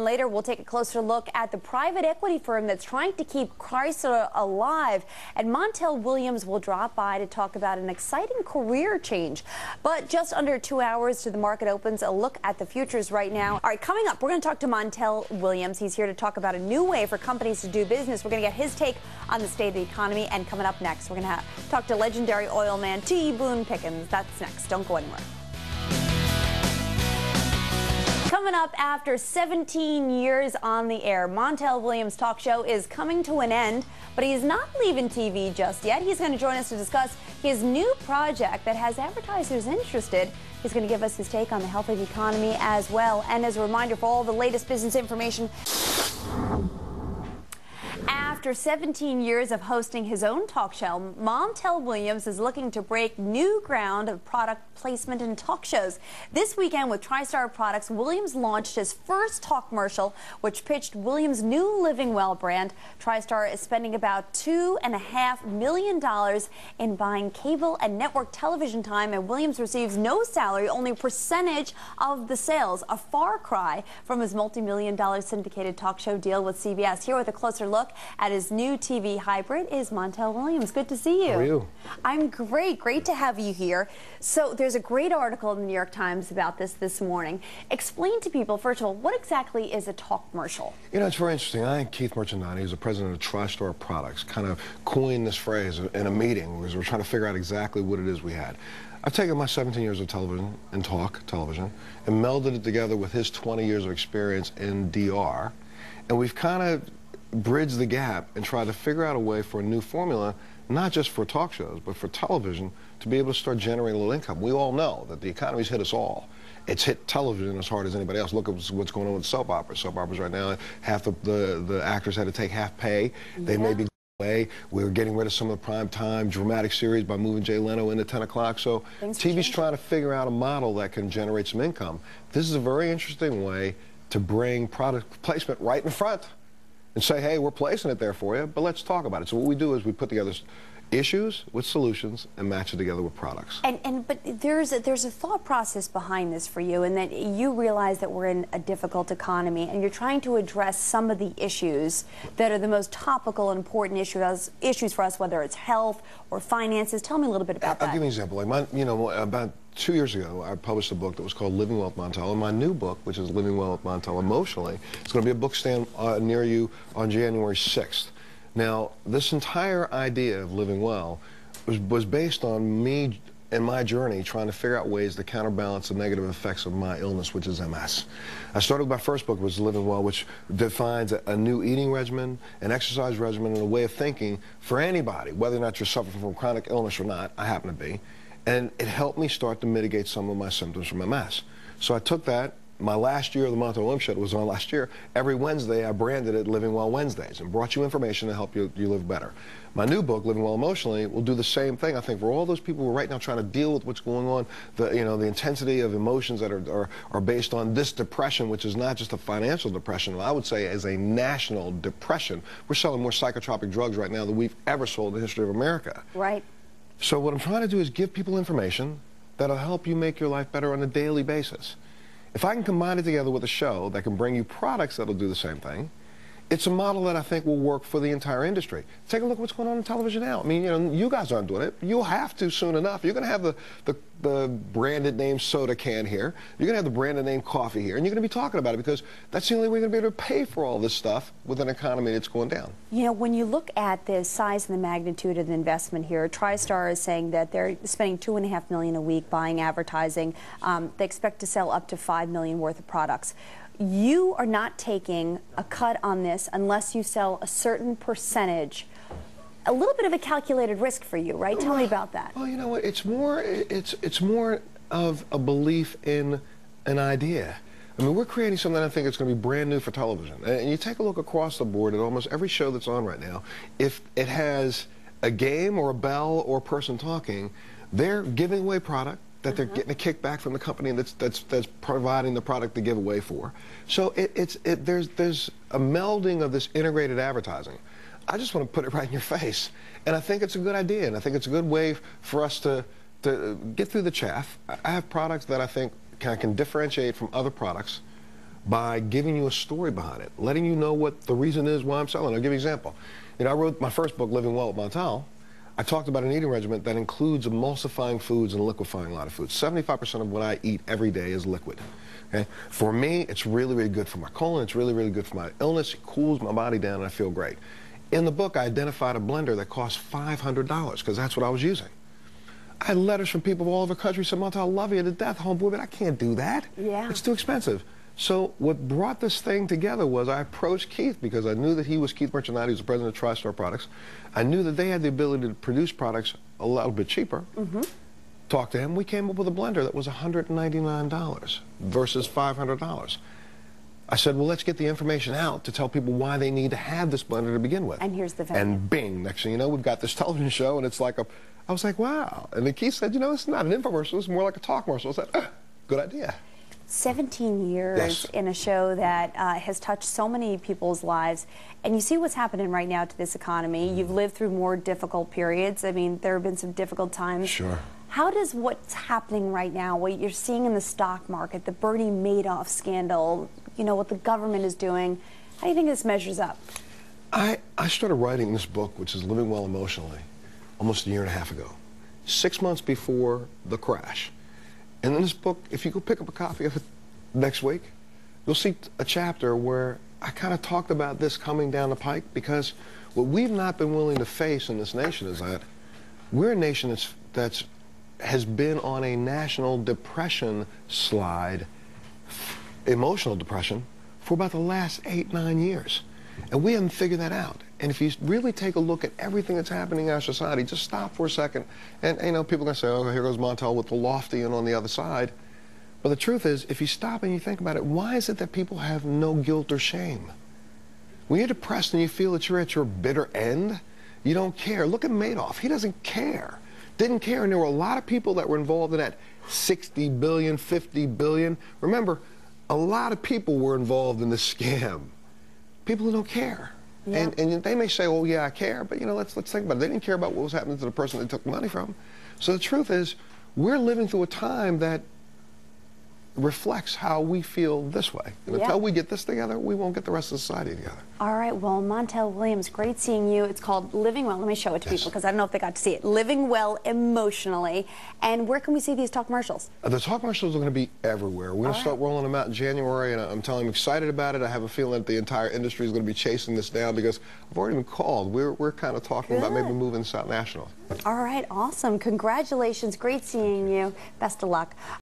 Later, we'll take a closer look at the private equity firm that's trying to keep Chrysler alive. And Montel Williams will drop by to talk about an exciting career change. But just under 2 hours to the market opens, a look at the futures right now. All right, coming up, we're going to talk to Montel Williams. He's here to talk about a new way for companies to do business. We're going to get his take on the state of the economy. And coming up next, we're going to talk to legendary oil man T. Boone Pickens. That's next. Don't go anywhere. Coming up, after 17 years on the air, Montel Williams' talk show is coming to an end, but he's not leaving TV just yet. He's going to join us to discuss his new project that has advertisers interested. He's going to give us his take on the health of the economy as well. And as a reminder, for all the latest business information, after 17 years of hosting his own talk show, Montel Williams is looking to break new ground of product placement in talk shows. This weekend with TriStar Products, Williams launched his first talk commercial, which pitched Williams' new Living Well brand. TriStar is spending about $2.5 million in buying cable and network television time, and Williams receives no salary, only a percentage of the sales, a far cry from his multi-million-dollar syndicated talk show deal with CBS. Here with a closer look at his new TV hybrid is Montel Williams. Good to see you. How are you? I'm great. Great to have you here. So there's a great article in the New York Times about this morning. Explain to people, first of all, what exactly is a talk commercial? You know, it's very interesting. I think Keith Merchandani, who's the president of TriStar Products, kind of coined this phrase in a meeting because we're trying to figure out exactly what it is we had. I've taken my 17 years of television and talk television and melded it together with his 20 years of experience in DR, and we've kind of bridge the gap and try to figure out a way for a new formula, not just for talk shows, but for television, to be able to start generating a little income. We all know that the economy's hit us all. It's hit television as hard as anybody else. Look at what's going on with soap operas. Soap operas right now, half the actors had to take half pay. They may be away. We're getting rid of some of the prime time dramatic series by moving Jay Leno into 10 o'clock. So TV's trying to figure out a model that can generate some income. This is a very interesting way to bring product placement right in front and say, hey, we're placing it there for you, but let's talk about it. So what we do is we put together issues with solutions and match it together with products. But there's a thought process behind this for you, and that you realize that we're in a difficult economy, and you're trying to address some of the issues that are the most topical and important issues for us, whether it's health or finances. Tell me a little bit about that. I'll give you an example. Like about 2 years ago, I published a book that was called Living Well with Montel, and my new book, which is Living Well with Montel Emotionally, it's going to be a bookstand near you on January 6th. Now, this entire idea of living well was based on me and my journey trying to figure out ways to counterbalance the negative effects of my illness, which is MS. I started with my first book, was Living Well, which defines a new eating regimen, an exercise regimen, and a way of thinking for anybody, whether or not you're suffering from chronic illness or not. I happen to be. And it helped me start to mitigate some of my symptoms from MS. So I took that. My last year of the Montel Williams Show was on last year. Every Wednesday, I branded it Living Well Wednesdays and brought you information to help you live better. My new book, Living Well Emotionally, will do the same thing. I think for all those people who are right now trying to deal with what's going on, the intensity of emotions that are based on this depression, which is not just a financial depression, I would say is a national depression. We're selling more psychotropic drugs right now than we've ever sold in the history of America. Right. So what I'm trying to do is give people information that'll help you make your life better on a daily basis. If I can combine it together with a show that can bring you products that'll do the same thing, it's a model that I think will work for the entire industry. Take a look at what's going on in television now. I mean, you guys aren't doing it. You'll have to soon enough. You're going to have the branded name soda can here. You're going to have the branded name coffee here. And you're going to be talking about it because that's the only way you're going to be able to pay for all this stuff with an economy that's going down. You know, when you look at the size and the magnitude of the investment here, TriStar is saying that they're spending $2.5 million a week buying advertising. They expect to sell up to $5 million worth of products. You are not taking a cut on this unless you sell a certain percentage. A little bit of a calculated risk for you, right? Tell me about that. Well, you know what? It's more of a belief in an idea. I mean, we're creating something that I think is going to be brand new for television. And you take a look across the board at almost every show that's on right now. If it has a game or a bell or a person talking, they're giving away product that they're getting a kickback from the company that's providing the product to give away for. So there's a melding of this integrated advertising. I just want to put it right in your face, and I think it's a good idea, and I think it's a good way for us to get through the chaff. I have products that I think can differentiate from other products by giving you a story behind it, letting you know what the reason is why I'm selling. I'll give you an example. You know, I wrote my first book, Living Well with Montel. I talked about an eating regimen that includes emulsifying foods and liquefying a lot of foods. 75% of what I eat every day is liquid. Okay? For me, it's really, really good for my colon. It's really, really good for my illness. It cools my body down, and I feel great. In the book, I identified a blender that cost $500 because that's what I was using. I had letters from people all over the country saying, Montel, I love you to death, homeboy, but I can't do that. Yeah. It's too expensive. So what brought this thing together was I approached Keith because I knew that he was Keith Merchandise, he was the president of TriStar Products. I knew that they had the ability to produce products a little bit cheaper. Talked to him. We came up with a blender that was $199 versus $500. I said, well, let's get the information out to tell people why they need to have this blender to begin with. And here's the value. And bing, next thing you know, we've got this television show, and it's like I was like, wow. And then Keith said, you know, it's not an infomercial, it's more like a talk commercial. I said, good idea. 17 years Yes. in a show that has touched so many people's lives, and you see what's happening right now to this economy. You've lived through more difficult periods. I mean, there have been some difficult times. Sure. How does what's happening right now, what you're seeing in the stock market, the Bernie Madoff scandal, you know, what the government is doing, how do you think this measures up? I started writing this book, which is Living Well Emotionally, almost a year and a half ago, 6 months before the crash. And in this book, if you go pick up a copy of it next week, you'll see a chapter where I kind of talked about this coming down the pike, because what we've not been willing to face in this nation is that we're a nation that's has been on a national depression slide, emotional depression, for about the last 8-9 years. And we haven't figured that out. And if you really take a look at everything that's happening in our society, just stop for a second. And, you know, people are going to say, oh, here goes Montel with the lofty and on the other side. But the truth is, if you stop and you think about it, why is it that people have no guilt or shame? When you're depressed and you feel that you're at your bitter end, you don't care. Look at Madoff. He doesn't care. Didn't care. And there were a lot of people that were involved in that 60 billion, 50 billion. Remember, a lot of people were involved in this scam. People who don't care. Yeah. And they may say, oh, yeah, I care, but, you know, let's think about it. They didn't care about what was happening to the person they took money from. So the truth is, we're living through a time that reflects how we feel this way. And until we get this together, we won't get the rest of society together. All right, well, Montel Williams, great seeing you. It's called Living Well. Let me show it to people because I don't know if they got to see it. Living Well Emotionally. And where can we see these talk commercials? The talk commercials are going to be everywhere. We're going to start rolling them out in January, and I'm telling you, I'm excited about it. I have a feeling that the entire industry is going to be chasing this down because I've already been called. We're kind of talking about maybe moving this out national. All right, awesome. Congratulations. Great seeing you. Best of luck.